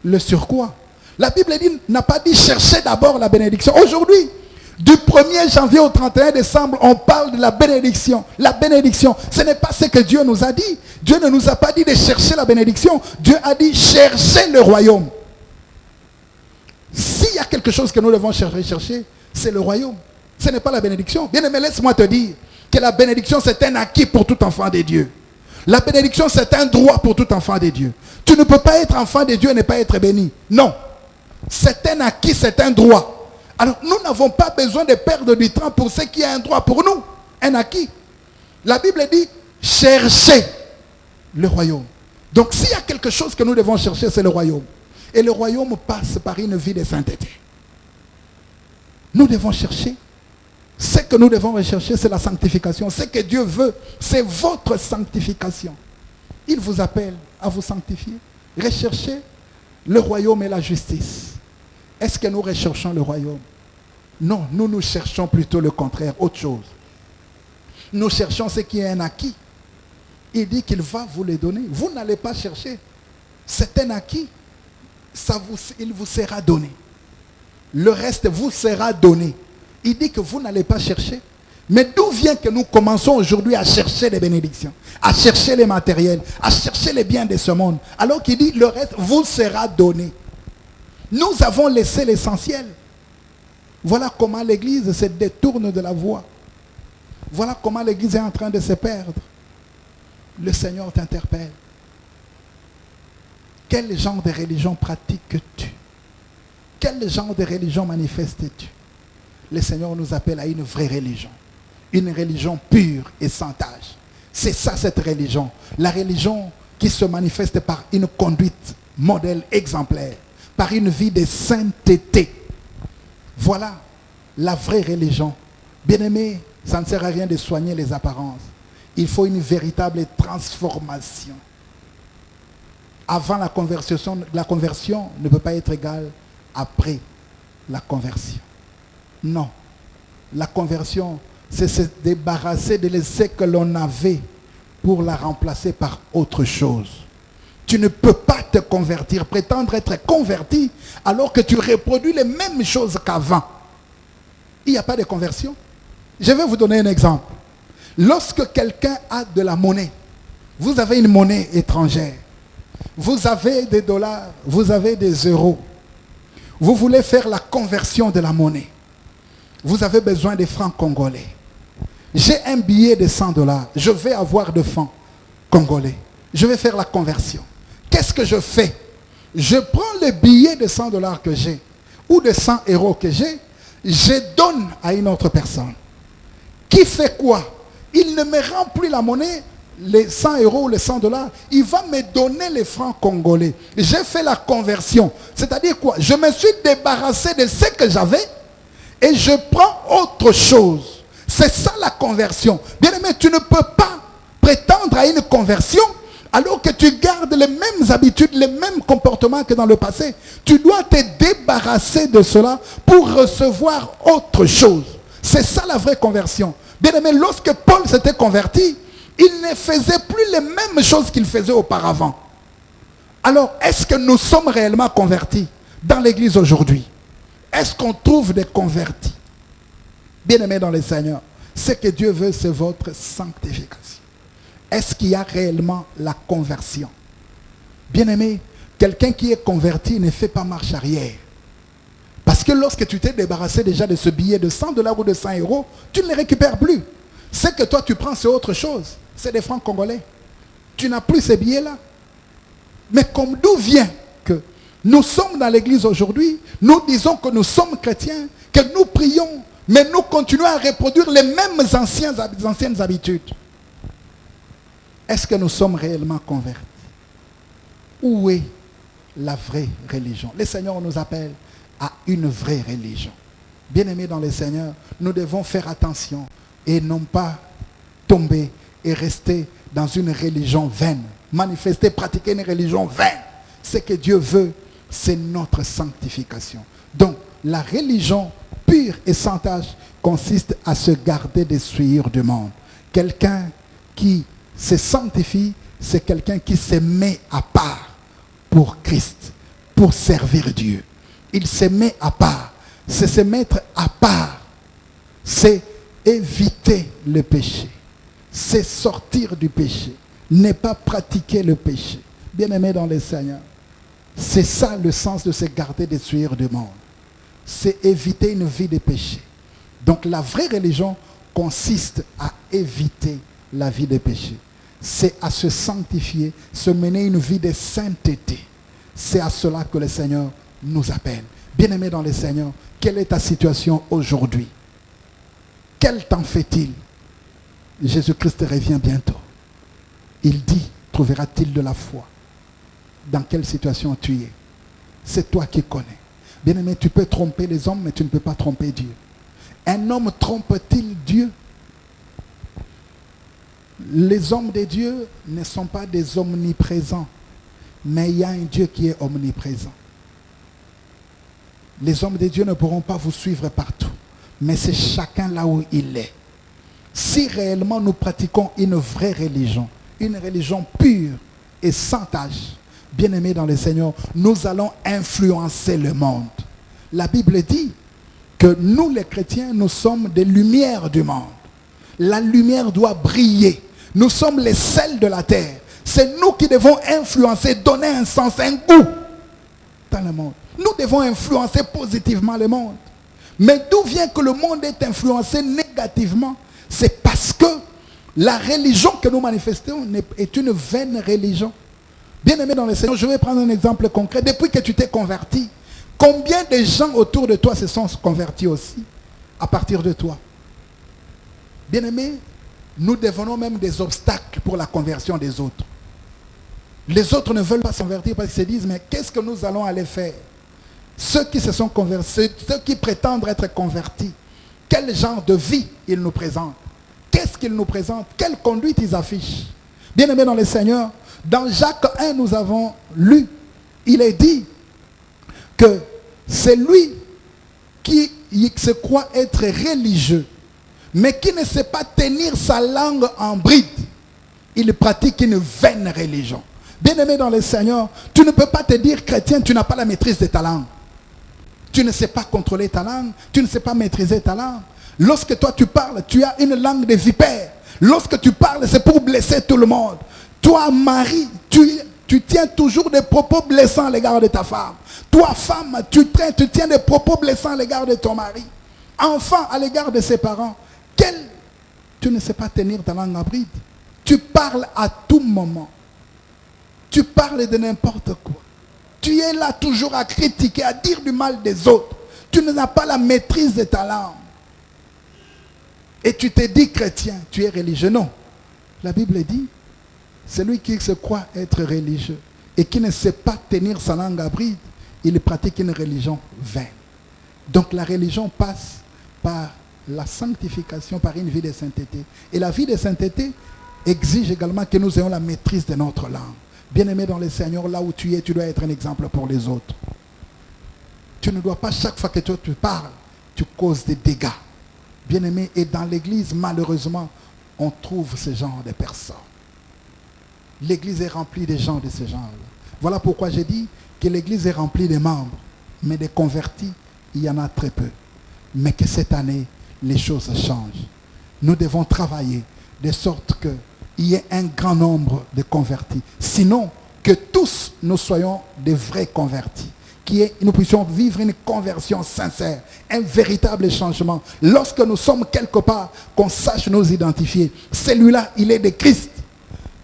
le surcroît. La Bible n'a pas dit, cherchez d'abord la bénédiction. Aujourd'hui, du 1er janvier au 31 décembre, on parle de la bénédiction. La bénédiction, ce n'est pas ce que Dieu nous a dit. Dieu ne nous a pas dit de chercher la bénédiction. Dieu a dit, cherchez le royaume. y a quelque chose que nous devons chercher, c'est le royaume. Ce n'est pas la bénédiction. Bien-aimé, laisse-moi te dire que la bénédiction, c'est un acquis pour tout enfant de Dieu. La bénédiction, c'est un droit pour tout enfant de Dieu. Tu ne peux pas être enfant de Dieu et ne pas être béni. Non. C'est un acquis, c'est un droit. Alors, nous n'avons pas besoin de perdre du temps pour ce qui est un droit pour nous. Un acquis. La Bible dit, cherchez le royaume. Donc, s'il y a quelque chose que nous devons chercher, c'est le royaume. Et le royaume passe par une vie de sainteté. Nous devons chercher. Ce que nous devons rechercher, c'est la sanctification. Ce que Dieu veut, c'est votre sanctification. Il vous appelle à vous sanctifier. Recherchez le royaume et la justice. Est-ce que nous recherchons le royaume? Non, nous cherchons plutôt le contraire, autre chose. Nous cherchons ce qui est un acquis. Il dit qu'il va vous le donner. Vous n'allez pas chercher. C'est un acquis. Il vous sera donné. Le reste vous sera donné. Il dit que vous n'allez pas chercher. Mais d'où vient que nous commençons aujourd'hui à chercher les bénédictions, à chercher les matériels, à chercher les biens de ce monde, alors qu'il dit le reste vous sera donné. Nous avons laissé l'essentiel. Voilà comment l'Église se détourne de la voie. Voilà comment l'Église est en train de se perdre. Le Seigneur t'interpelle. Quel genre de religion pratiques-tu? Quel genre de religion manifestes-tu? Le Seigneur nous appelle à une vraie religion. Une religion pure et sans tache. C'est ça cette religion. La religion qui se manifeste par une conduite modèle exemplaire. Par une vie de sainteté. Voilà la vraie religion. Bien-aimé, ça ne sert à rien de soigner les apparences. Il faut une véritable transformation. Avant la conversion ne peut pas être égale après la conversion. Non. La conversion, c'est se débarrasser de ce que l'on avait pour la remplacer par autre chose. Tu ne peux pas te convertir, prétendre être converti alors que tu reproduis les mêmes choses qu'avant. Il n'y a pas de conversion. Je vais vous donner un exemple. Lorsque quelqu'un a de la monnaie, vous avez une monnaie étrangère, vous avez des dollars, vous avez des euros, vous voulez faire la conversion de la monnaie. Vous avez besoin des francs congolais. J'ai un billet de 100 dollars. Je vais avoir de francs congolais. Je vais faire la conversion. Qu'est-ce que je fais? Je prends le billet de 100 dollars que j'ai, ou de 100 euros que j'ai, je donne à une autre personne. Qui fait quoi? Il ne me rend plus la monnaie, les 100 euros ou les 100 dollars. Il va me donner les francs congolais. J'ai fait la conversion. C'est-à-dire quoi? Je me suis débarrassé de ce que j'avais et je prends autre chose. C'est ça la conversion. Bien-aimé, tu ne peux pas prétendre à une conversion alors que tu gardes les mêmes habitudes, les mêmes comportements que dans le passé. Tu dois te débarrasser de cela pour recevoir autre chose. C'est ça la vraie conversion. Bien-aimé, lorsque Paul s'était converti, il ne faisait plus les mêmes choses qu'il faisait auparavant. Alors, est-ce que nous sommes réellement convertis dans l'église aujourd'hui? Est-ce qu'on trouve des convertis? Bien-aimés dans le Seigneur, ce que Dieu veut, c'est votre sanctification. Est-ce qu'il y a réellement la conversion? Bien-aimé, quelqu'un qui est converti ne fait pas marche arrière. Parce que lorsque tu t'es débarrassé déjà de ce billet de 100 dollars ou de 100 euros, tu ne les récupères plus. Ce que toi tu prends, c'est autre chose. C'est des francs congolais. Tu n'as plus ces billets-là. Mais comme d'où vient que nous sommes dans l'église aujourd'hui, nous disons que nous sommes chrétiens, que nous prions, mais nous continuons à reproduire les mêmes anciennes habitudes. Est-ce que nous sommes réellement convertis? Où est la vraie religion? Le Seigneur nous appelle à une vraie religion. Bien-aimés dans le Seigneur, nous devons faire attention et non pas tomber et rester dans une religion vaine. Manifester, pratiquer une religion vaine. Ce que Dieu veut, c'est notre sanctification. Donc, la religion pure et sans tache consiste à se garder des souillures du monde. Quelqu'un qui se sanctifie, c'est quelqu'un qui se met à part pour Christ, pour servir Dieu. Il se met à part. C'est se mettre à part. C'est éviter le péché. C'est sortir du péché. Ne pas pratiquer le péché. Bien-aimé dans le Seigneur, c'est ça le sens de se garder des souillures du monde. c'est éviter une vie de péché. Donc la vraie religion consiste à éviter la vie de péché. C'est à se sanctifier, se mener une vie de sainteté. C'est à cela que le Seigneur nous appelle. Bien-aimé dans le Seigneur, quelle est ta situation aujourd'hui? Quel temps fait-il? Jésus-Christ revient bientôt. Il dit, trouvera-t-il de la foi? Dans quelle situation tu es? C'est toi qui connais. Bien-aimé, tu peux tromper les hommes, mais tu ne peux pas tromper Dieu. Un homme trompe-t-il Dieu? Les hommes de Dieu ne sont pas des omniprésents, mais il y a un Dieu qui est omniprésent. Les hommes de Dieu ne pourront pas vous suivre partout, mais c'est chacun là où il est. Si réellement nous pratiquons une vraie religion, une religion pure et sans tache, bien-aimés dans le Seigneur, nous allons influencer le monde. La Bible dit que nous les chrétiens, nous sommes des lumières du monde. La lumière doit briller. Nous sommes les sels de la terre. C'est nous qui devons influencer, donner un sens, un goût dans le monde. Nous devons influencer positivement le monde. Mais d'où vient que le monde est influencé négativement? C'est parce que la religion que nous manifestons est une vaine religion. Bien-aimé dans le Seigneur, je vais prendre un exemple concret. Depuis que tu t'es converti, combien de gens autour de toi se sont convertis aussi à partir de toi? Bien-aimé, nous devenons même des obstacles pour la conversion des autres. Les autres ne veulent pas se convertir parce qu'ils se disent, mais qu'est-ce que nous allons aller faire? Ceux qui se sont convertis, ceux qui prétendent être convertis, quel genre de vie ils nous présentent? Qu'est-ce qu'ils nous présentent? Quelle conduite ils affichent? Bien-aimés dans le Seigneur, dans Jacques 1, nous avons lu, il est dit que c'est lui qui se croit être religieux, mais qui ne sait pas tenir sa langue en bride. Il pratique une vaine religion. Bien-aimé dans le Seigneur, tu ne peux pas te dire chrétien, tu n'as pas la maîtrise de ta langue. Tu ne sais pas contrôler ta langue, tu ne sais pas maîtriser ta langue. Lorsque toi tu parles, tu as une langue de vipère. Lorsque tu parles, c'est pour blesser tout le monde. Toi, mari, tu tiens toujours des propos blessants à l'égard de ta femme. Toi, femme, tu tiens des propos blessants à l'égard de ton mari. Enfant, à l'égard de ses parents. Tu ne sais pas tenir ta langue en bride. Tu parles à tout moment. Tu parles de n'importe quoi. Tu es là toujours à critiquer, à dire du mal des autres. Tu n'as pas la maîtrise de ta langue. Et tu te dis chrétien, tu es religieux. Non. La Bible dit, celui qui se croit être religieux et qui ne sait pas tenir sa langue à bride, il pratique une religion vaine. Donc la religion passe par la sanctification, par une vie de sainteté. Et la vie de sainteté exige également que nous ayons la maîtrise de notre langue. Bien-aimé dans le Seigneur, là où tu es, tu dois être un exemple pour les autres. Tu ne dois pas, chaque fois que tu parles, tu causes des dégâts. Bien-aimé, et dans l'église, malheureusement, on trouve ce genre de personnes. L'église est remplie de gens de ce genre-là. Voilà pourquoi j'ai dit que l'église est remplie de membres, mais des convertis, il y en a très peu. Mais que cette année, les choses changent. Nous devons travailler de sorte qu'il y ait un grand nombre de convertis. Sinon, que tous nous soyons des vrais convertis. Nous puissions vivre une conversion sincère, un véritable changement. Lorsque nous sommes quelque part, qu'on sache nous identifier. Celui-là, il est de Christ.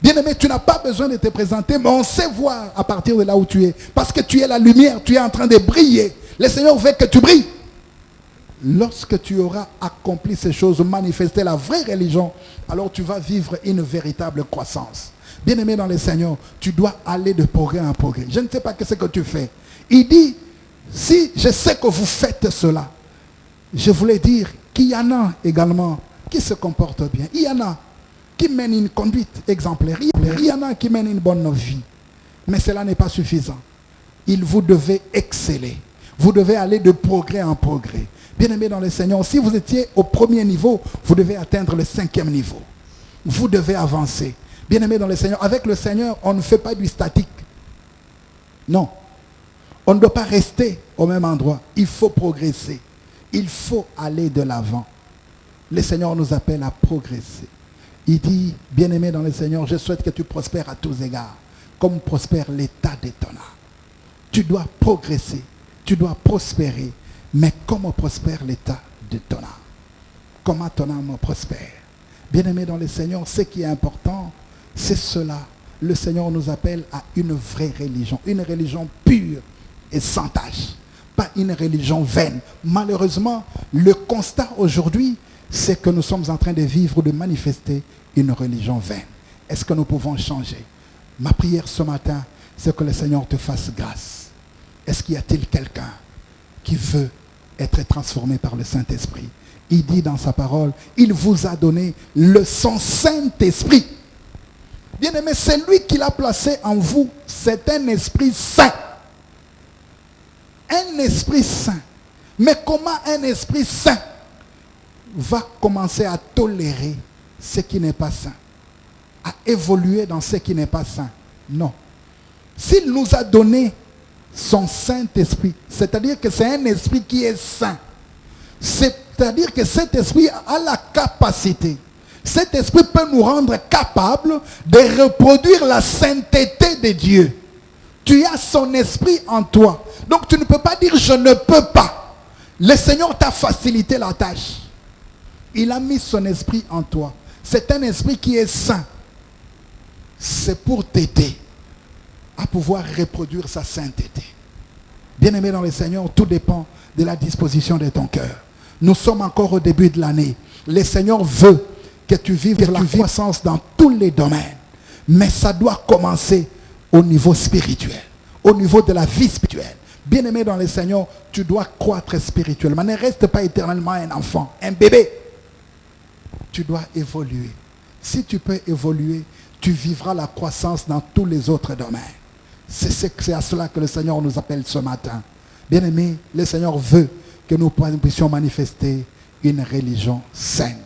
Bien-aimé, tu n'as pas besoin de te présenter, mais on sait voir à partir de là où tu es. Parce que tu es la lumière, tu es en train de briller. Le Seigneur veut que tu brilles. Lorsque tu auras accompli ces choses, manifesté la vraie religion, alors tu vas vivre une véritable croissance. Bien-aimé dans le Seigneur, tu dois aller de progrès en progrès. Je ne sais pas ce que tu fais. Il dit, si je sais que vous faites cela, je voulais dire qu'il y en a également qui se comportent bien. Il y en a qui mènent une conduite exemplaire. Il y en a qui mènent une bonne vie. Mais cela n'est pas suffisant. Vous devez exceller. Vous devez aller de progrès en progrès. Bien-aimés dans le Seigneur, si vous étiez au premier niveau, vous devez atteindre le 5e niveau. Vous devez avancer. Bien-aimés dans le Seigneur, avec le Seigneur, on ne fait pas du statique. Non. On ne doit pas rester au même endroit. Il faut progresser. Il faut aller de l'avant. Le Seigneur nous appelle à progresser. Il dit, bien-aimé dans le Seigneur, je souhaite que tu prospères à tous égards, comme prospère l'état de ton âme. Tu dois progresser. Tu dois prospérer. mais comment prospère l'état de ton âme? Comment ton âme prospère? Bien-aimés dans le Seigneur, ce qui est important, c'est cela. Le Seigneur nous appelle à une vraie religion, une religion pure et sans tache, pas une religion vaine. Malheureusement, le constat aujourd'hui, c'est que nous sommes en train de vivre ou de manifester une religion vaine. Est-ce que nous pouvons changer? Ma prière ce matin, c'est que le Seigneur te fasse grâce. Est-ce qu'il y a-t-il quelqu'un qui veut être transformé par le Saint-Esprit? Il dit dans sa parole, il vous a donné son Saint-Esprit. Bien-aimé, c'est lui qui l'a placé en vous. C'est un esprit saint. Un esprit saint. Mais comment un esprit saint va commencer à tolérer ce qui n'est pas saint, à évoluer dans ce qui n'est pas saint? Non. S'il nous a donné son Saint-Esprit, c'est-à-dire que c'est un esprit qui est saint. C'est-à-dire que cet esprit a la capacité. Cet esprit peut nous rendre capables de reproduire la sainteté de Dieu. Tu as son esprit en toi. Donc tu ne peux pas dire je ne peux pas. Le Seigneur t'a facilité la tâche. Il a mis son esprit en toi. C'est un esprit qui est saint. C'est pour t'aider à pouvoir reproduire sa sainteté. Bien-aimé dans le Seigneur, tout dépend de la disposition de ton cœur. Nous sommes encore au début de l'année. Le Seigneur veut que tu vives la croissance dans tous les domaines. Mais ça doit commencer au niveau spirituel, au niveau de la vie spirituelle. Bien-aimé dans le Seigneur, tu dois croître spirituellement. Ne reste pas éternellement un enfant, un bébé. Tu dois évoluer. Si tu peux évoluer, tu vivras la croissance dans tous les autres domaines. C'est à cela que le Seigneur nous appelle ce matin. Bien-aimé, le Seigneur veut que nous puissions manifester une religion saine.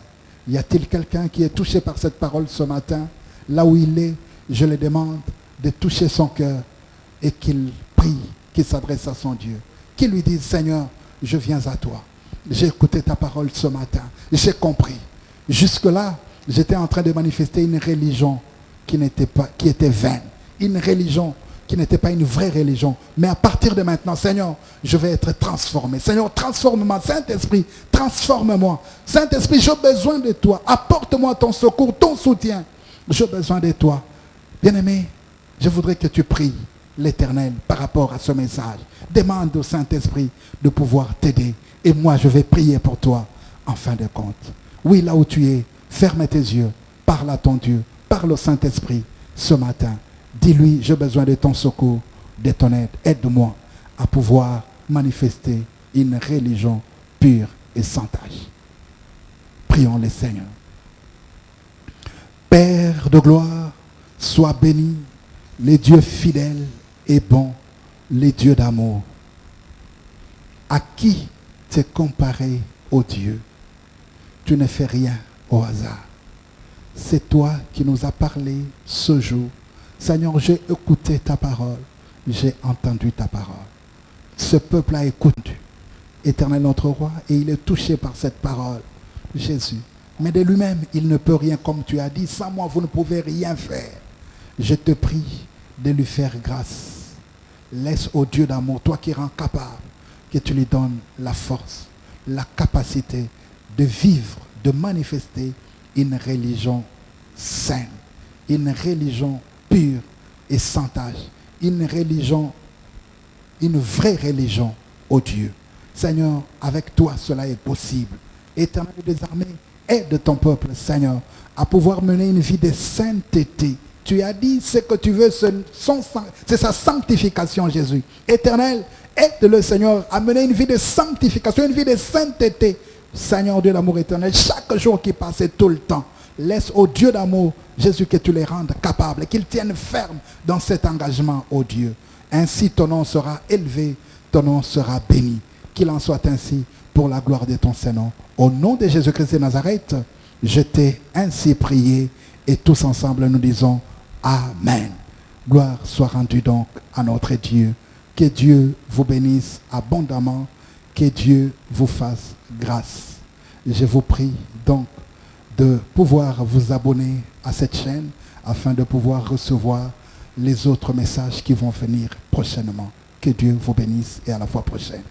Y a-t-il quelqu'un qui est touché par cette parole ce matin? Là où il est, je le demande de toucher son cœur et qu'il prie, qu'il s'adresse à son Dieu. Qu'il lui dise, Seigneur, je viens à toi. J'ai écouté ta parole ce matin. J'ai compris. Jusque-là, j'étais en train de manifester une religion qui était vaine. Une religion qui n'était pas une vraie religion. Mais à partir de maintenant, Seigneur, je vais être transformé. Seigneur, transforme-moi. Saint-Esprit, transforme-moi. Saint-Esprit, j'ai besoin de toi. Apporte-moi ton secours, ton soutien. J'ai besoin de toi. Bien-aimé, je voudrais que tu pries l'Éternel par rapport à ce message. Demande au Saint-Esprit de pouvoir t'aider. Et moi, je vais prier pour toi en fin de compte. Oui, là où tu es, ferme tes yeux. Parle à ton Dieu. Parle au Saint-Esprit ce matin. Dis-lui, j'ai besoin de ton secours, de ton aide. Aide-moi à pouvoir manifester une religion pure et sans tache. Prions le Seigneur. Père de gloire, sois béni, les dieux fidèles et bons, les dieux d'amour. À qui t'es comparé, ô Dieu? Tu ne fais rien au hasard. C'est toi qui nous as parlé ce jour. Seigneur, j'ai écouté ta parole. J'ai entendu ta parole. Ce peuple a écouté. Éternel notre roi, et il est touché par cette parole. Jésus. Mais de lui-même, il ne peut rien, comme tu as dit. Sans moi, vous ne pouvez rien faire. Je te prie de lui faire grâce. Laisse au Dieu d'amour, toi qui rends capable, que tu lui donnes la force, la capacité de vivre, de manifester une religion saine, une religion pure et sans tache, une religion, une vraie religion au Dieu. Seigneur, avec toi cela est possible. Éternel des armées, aide ton peuple, Seigneur, à pouvoir mener une vie de sainteté. Tu as dit ce que tu veux, c'est sa sanctification, Jésus. Éternel, aide le Seigneur à mener une vie de sanctification, une vie de sainteté. Seigneur Dieu d'amour éternel, chaque jour qui passe et tout le temps, laisse au Dieu d'amour, Jésus, que tu les rendes capables, qu'ils tiennent ferme dans cet engagement, ô Dieu. Ainsi ton nom sera élevé, ton nom sera béni. Qu'il en soit ainsi pour la gloire de ton Saint-Nom. Au nom de Jésus-Christ de Nazareth, je t'ai ainsi prié et tous ensemble nous disons Amen. Gloire soit rendue donc à notre Dieu. Que Dieu vous bénisse abondamment. Que Dieu vous fasse grâce. Je vous prie donc de pouvoir vous abonner à cette chaîne afin de pouvoir recevoir les autres messages qui vont venir prochainement. Que Dieu vous bénisse et à la fois prochaine.